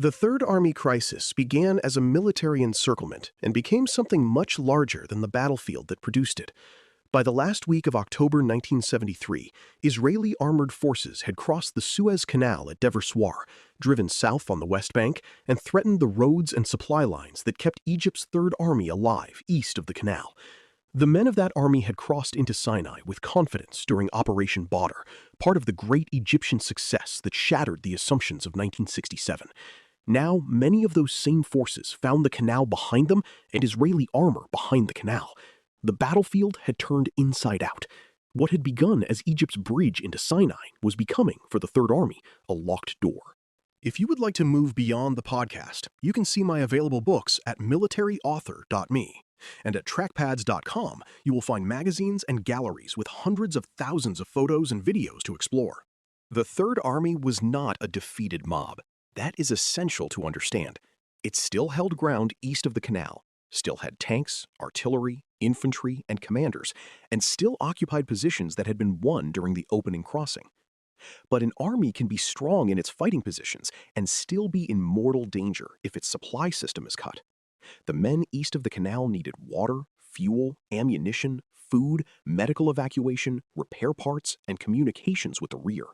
The Third Army crisis began as a military encirclement and became something much larger than the battlefield that produced it. By the last week of October 1973, Israeli armored forces had crossed the Suez Canal at Dever Soir, driven south on the West Bank, and threatened the roads and supply lines that kept Egypt's Third Army alive east of the canal. The men of that army had crossed into Sinai with confidence during Operation Badr, part of the great Egyptian success that shattered the assumptions of 1967. Now, many of those same forces found the canal behind them and Israeli armor behind the canal. The battlefield had turned inside out. What had begun as Egypt's bridge into Sinai was becoming, for the Third Army, a locked door. If you would like to move beyond the podcast, you can see my available books at militaryauthor.me. And at trackpads.com, you will find magazines and galleries with hundreds of thousands of photos and videos to explore. The Third Army was not a defeated mob. That is essential to understand. It still held ground east of the canal, still had tanks, artillery, infantry, and commanders, and still occupied positions that had been won during the opening crossing. But an army can be strong in its fighting positions and still be in mortal danger if its supply system is cut. The men east of the canal needed water, fuel, ammunition, food, medical evacuation, repair parts, and communications with the rear.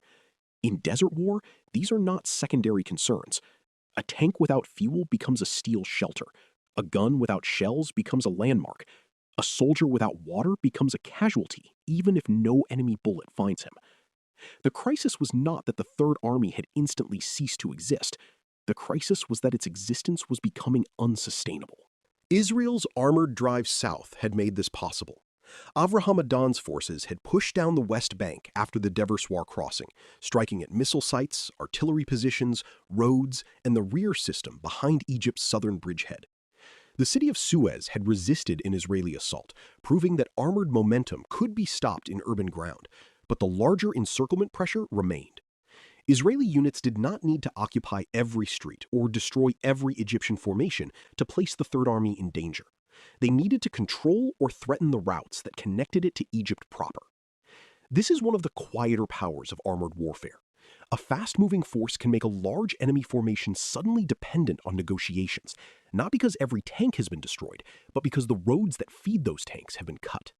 In desert war, these are not secondary concerns. A tank without fuel becomes a steel shelter. A gun without shells becomes a landmark. A soldier without water becomes a casualty, even if no enemy bullet finds him. The crisis was not that the Third Army had instantly ceased to exist. The crisis was that its existence was becoming unsustainable. Israel's armored drive south had made this possible. Avraham Adan's forces had pushed down the West Bank after the Dever Soir crossing, striking at missile sites, artillery positions, roads, and the rear system behind Egypt's southern bridgehead. The city of Suez had resisted an Israeli assault, proving that armored momentum could be stopped in urban ground, but the larger encirclement pressure remained. Israeli units did not need to occupy every street or destroy every Egyptian formation to place the Third Army in danger. They needed to control or threaten the routes that connected it to Egypt proper. This is one of the quieter powers of armored warfare. A fast-moving force can make a large enemy formation suddenly dependent on negotiations, not because every tank has been destroyed, but because the roads that feed those tanks have been cut.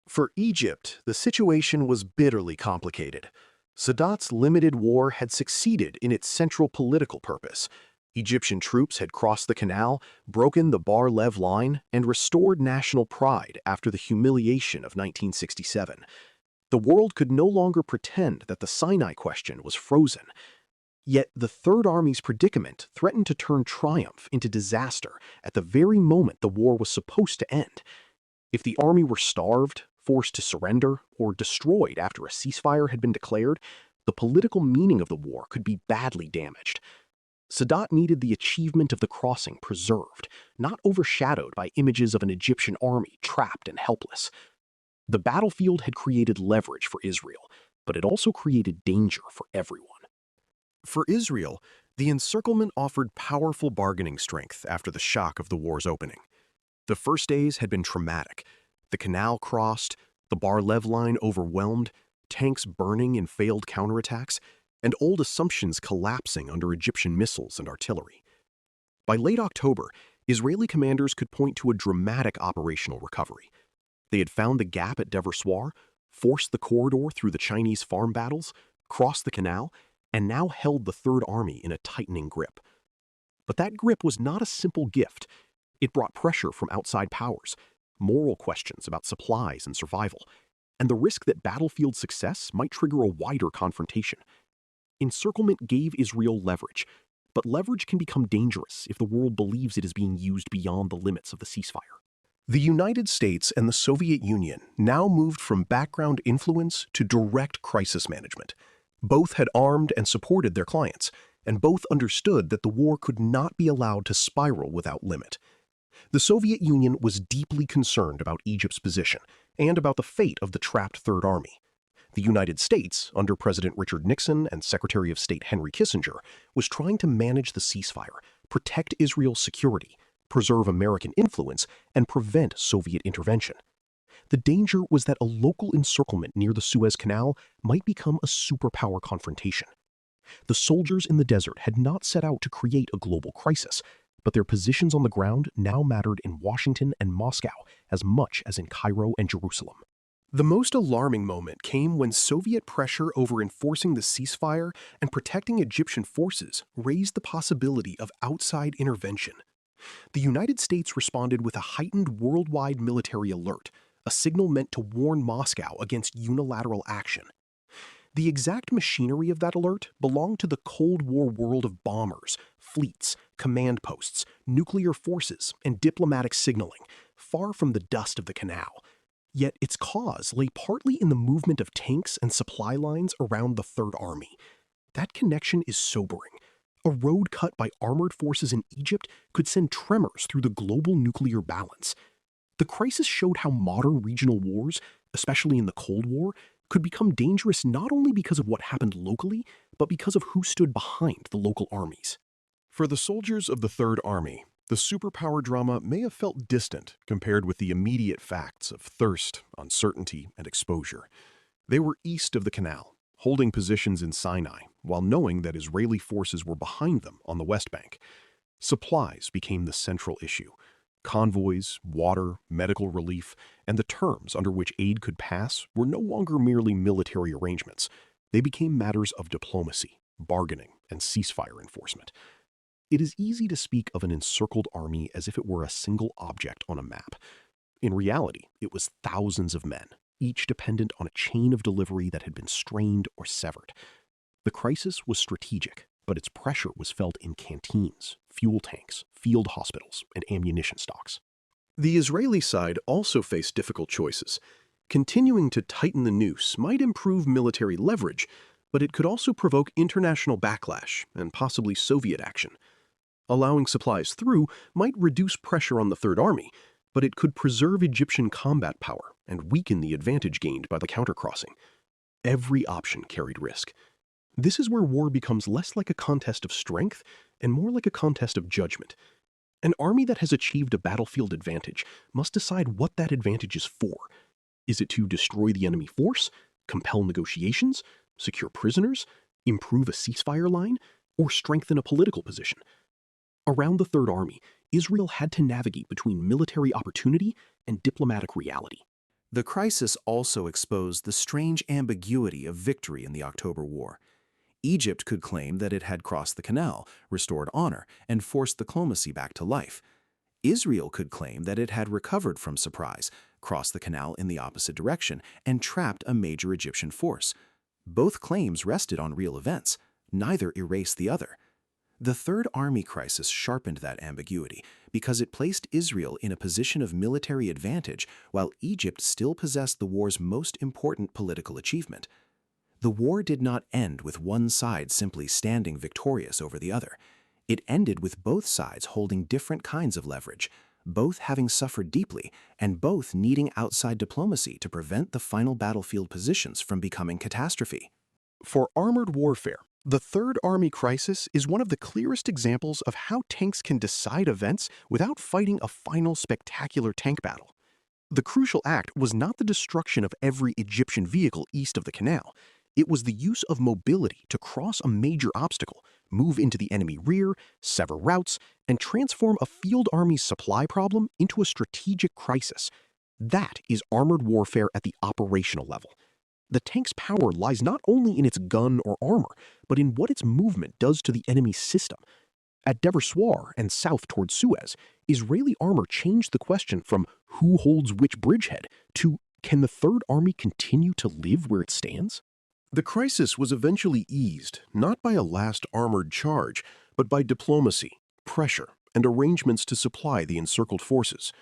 For Egypt, the situation was bitterly complicated. Sadat's limited war had succeeded in its central political purpose. Egyptian troops had crossed the canal, broken the Bar-Lev line, and restored national pride after the humiliation of 1967. The world could no longer pretend that the Sinai question was frozen. Yet the Third Army's predicament threatened to turn triumph into disaster at the very moment the war was supposed to end. If the army were starved, forced to surrender, or destroyed after a ceasefire had been declared, the political meaning of the war could be badly damaged. Sadat needed the achievement of the crossing preserved, not overshadowed by images of an Egyptian army trapped and helpless. The battlefield had created leverage for Israel, but it also created danger for everyone. For Israel, the encirclement offered powerful bargaining strength after the shock of the war's opening. The first days had been traumatic. The canal crossed, the Bar-Lev line overwhelmed, tanks burning in failed counterattacks, and old assumptions collapsing under Egyptian missiles and artillery. By late October, Israeli commanders could point to a dramatic operational recovery. They had found the gap at Dever Soir, forced the corridor through the Chinese farm battles, crossed the canal, and now held the Third Army in a tightening grip. But that grip was not a simple gift. It brought pressure from outside powers, moral questions about supplies and survival, and the risk that battlefield success might trigger a wider confrontation. Encirclement gave Israel leverage, but leverage can become dangerous if the world believes it is being used beyond the limits of the ceasefire. The United States and the Soviet Union now moved from background influence to direct crisis management. Both had armed and supported their clients, and both understood that the war could not be allowed to spiral without limit. The Soviet Union was deeply concerned about Egypt's position and about the fate of the trapped Third Army. The United States, under President Richard Nixon and Secretary of State Henry Kissinger, was trying to manage the ceasefire, protect Israel's security, preserve American influence, and prevent Soviet intervention. The danger was that a local encirclement near the Suez Canal might become a superpower confrontation. The soldiers in the desert had not set out to create a global crisis, but their positions on the ground now mattered in Washington and Moscow as much as in Cairo and Jerusalem. The most alarming moment came when Soviet pressure over enforcing the ceasefire and protecting Egyptian forces raised the possibility of outside intervention. The United States responded with a heightened worldwide military alert, a signal meant to warn Moscow against unilateral action. The exact machinery of that alert belonged to the Cold War world of bombers, fleets, command posts, nuclear forces, and diplomatic signaling, far from the dust of the canal. Yet its cause lay partly in the movement of tanks and supply lines around the Third Army. That connection is sobering. A road cut by armored forces in Egypt could send tremors through the global nuclear balance. The crisis showed how modern regional wars, especially in the Cold War, could become dangerous not only because of what happened locally, but because of who stood behind the local armies. For the soldiers of the Third Army, the superpower drama may have felt distant compared with the immediate facts of thirst, uncertainty, and exposure. They were east of the canal, holding positions in Sinai, while knowing that Israeli forces were behind them on the West Bank. Supplies became the central issue. Convoys, water, medical relief, and the terms under which aid could pass were no longer merely military arrangements. They became matters of diplomacy, bargaining, and ceasefire enforcement. It is easy to speak of an encircled army as if it were a single object on a map. In reality, it was thousands of men, each dependent on a chain of delivery that had been strained or severed. The crisis was strategic, but its pressure was felt in canteens, fuel tanks, field hospitals, and ammunition stocks. The Israeli side also faced difficult choices. Continuing to tighten the noose might improve military leverage, but it could also provoke international backlash and possibly Soviet action. Allowing supplies through might reduce pressure on the Third Army, but it could preserve Egyptian combat power and weaken the advantage gained by the countercrossing. Every option carried risk. This is where war becomes less like a contest of strength and more like a contest of judgment. An army that has achieved a battlefield advantage must decide what that advantage is for. Is it to destroy the enemy force, compel negotiations, secure prisoners, improve a ceasefire line, or strengthen a political position? Around the Third Army, Israel had to navigate between military opportunity and diplomatic reality. The crisis also exposed the strange ambiguity of victory in the October War. Egypt could claim that it had crossed the canal, restored honor, and forced diplomacy back to life. Israel could claim that it had recovered from surprise, crossed the canal in the opposite direction, and trapped a major Egyptian force. Both claims rested on real events. Neither erased the other. The Third Army crisis sharpened that ambiguity because it placed Israel in a position of military advantage while Egypt still possessed the war's most important political achievement. The war did not end with one side simply standing victorious over the other. It ended with both sides holding different kinds of leverage, both having suffered deeply, and both needing outside diplomacy to prevent the final battlefield positions from becoming catastrophe. For armored warfare, the Third Army crisis is one of the clearest examples of how tanks can decide events without fighting a final spectacular tank battle. The crucial act was not the destruction of every Egyptian vehicle east of the canal. It was the use of mobility to cross a major obstacle, move into the enemy rear, sever routes, and transform a field army's supply problem into a strategic crisis. That is armored warfare at the operational level. The tank's power lies not only in its gun or armor, but in what its movement does to the enemy's system. At Dever and south toward Suez, Israeli armor changed the question from who holds which bridgehead to can the Third Army continue to live where it stands? The crisis was eventually eased, not by a last armored charge, but by diplomacy, pressure, and arrangements to supply the encircled forces.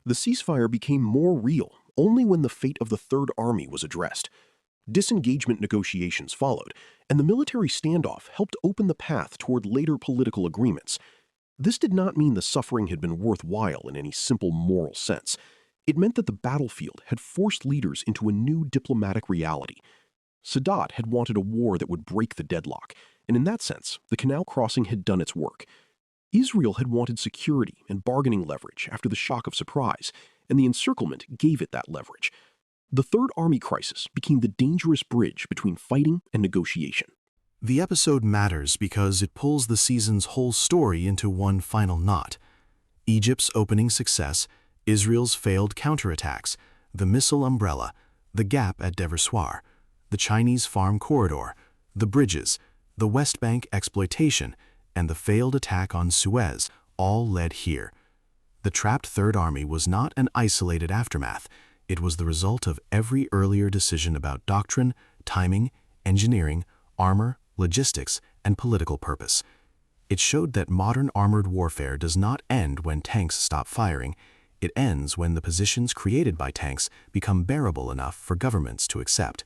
The ceasefire became more real only when the fate of the Third Army was addressed. Disengagement negotiations followed, and the military standoff helped open the path toward later political agreements. This did not mean the suffering had been worthwhile in any simple moral sense. It meant that the battlefield had forced leaders into a new diplomatic reality. Sadat had wanted a war that would break the deadlock, and in that sense, the canal crossing had done its work. Israel had wanted security and bargaining leverage after the shock of surprise, and the encirclement gave it that leverage. The Third Army crisis became the dangerous bridge between fighting and negotiation. The episode matters because it pulls the season's whole story into one final knot. Egypt's opening success, Israel's failed counterattacks, the missile umbrella, the gap at Deversoir, the Chinese farm corridor, the bridges, the West Bank exploitation, and the failed attack on Suez all led here. The trapped Third Army was not an isolated aftermath. It was the result of every earlier decision about doctrine, timing, engineering, armor, logistics, and political purpose. It showed that modern armored warfare does not end when tanks stop firing. It ends when the positions created by tanks become bearable enough for governments to accept.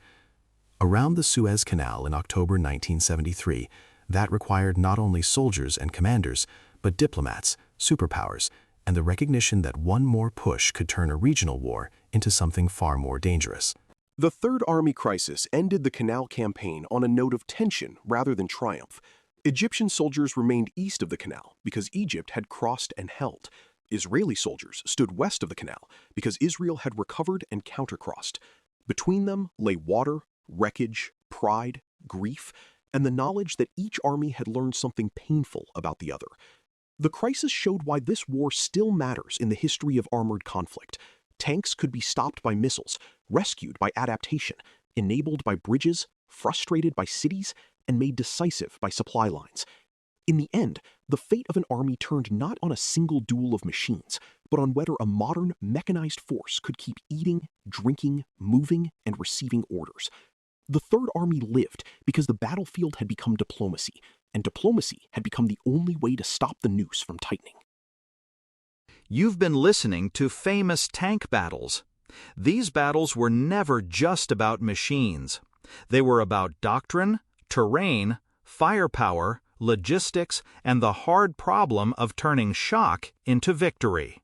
Around the Suez Canal in October 1973, that required not only soldiers and commanders, but diplomats, superpowers, and the recognition that one more push could turn a regional war into something far more dangerous. The Third Army crisis ended the Canal campaign on a note of tension rather than triumph. Egyptian soldiers remained east of the canal because Egypt had crossed and held. Israeli soldiers stood west of the canal because Israel had recovered and countercrossed. Between them lay water, wreckage, pride, grief, and the knowledge that each army had learned something painful about the other. The crisis showed why this war still matters in the history of armored conflict. Tanks could be stopped by missiles, rescued by adaptation, enabled by bridges, frustrated by cities, and made decisive by supply lines. In the end, the fate of an army turned not on a single duel of machines, but on whether a modern, mechanized force could keep eating, drinking, moving, and receiving orders. The Third Army lived because the battlefield had become diplomacy, and diplomacy had become the only way to stop the noose from tightening. You've been listening to Famous Tank Battles. These battles were never just about machines. They were about doctrine, terrain, firepower, logistics, and the hard problem of turning shock into victory.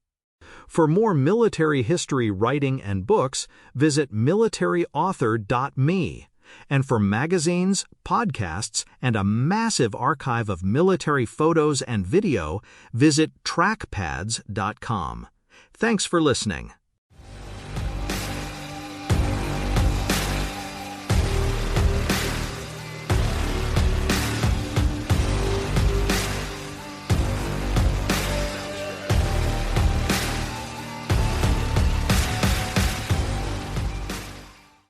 For more military history writing and books, visit militaryauthor.me. And for magazines, podcasts, and a massive archive of military photos and video, visit trackpads.com. Thanks for listening.